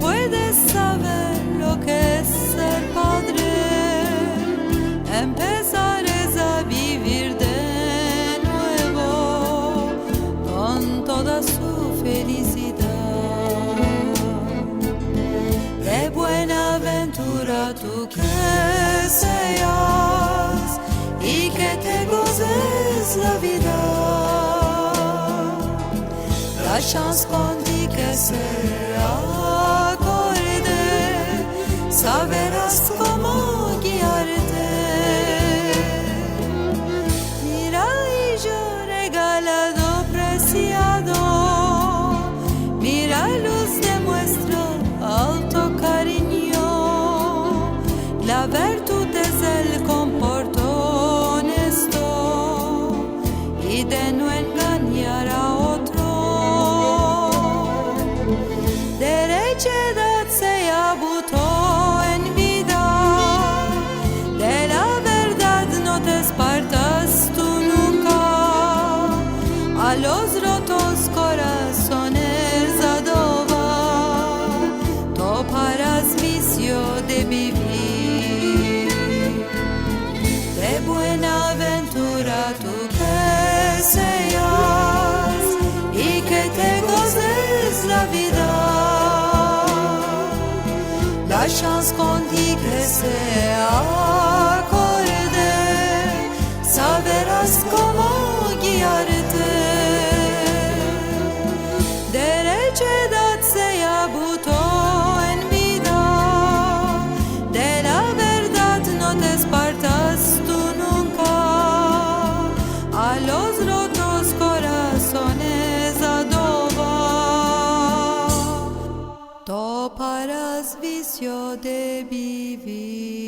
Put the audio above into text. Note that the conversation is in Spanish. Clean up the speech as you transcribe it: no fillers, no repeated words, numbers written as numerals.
puedes saber lo que es ser padre, empezarás a vivir de nuevo con toda su felicidad. De buenaventura tú que seas y que te goces la vida. La chance qu'on dit que se acorde, saberás cómo guiarte. Mira y yo regalado preciado, mira luz de nuestro alto cariño. La virtud es el comporto honesto y de no engañar a otro. Derechedad se abutó en vida, de la verdad no te espartas tú nunca. A los rotos corazones adoba, toparás vicio de vivir. De buenaventura tú que seas y que te goces la vida. La chance qu'on dit que se acorde, saberás cómo guiarte. Derechedad se abutó en vida, de la verdad no te espartas tú nunca. A los rotos corazones adoba, toparás vicio de vivir.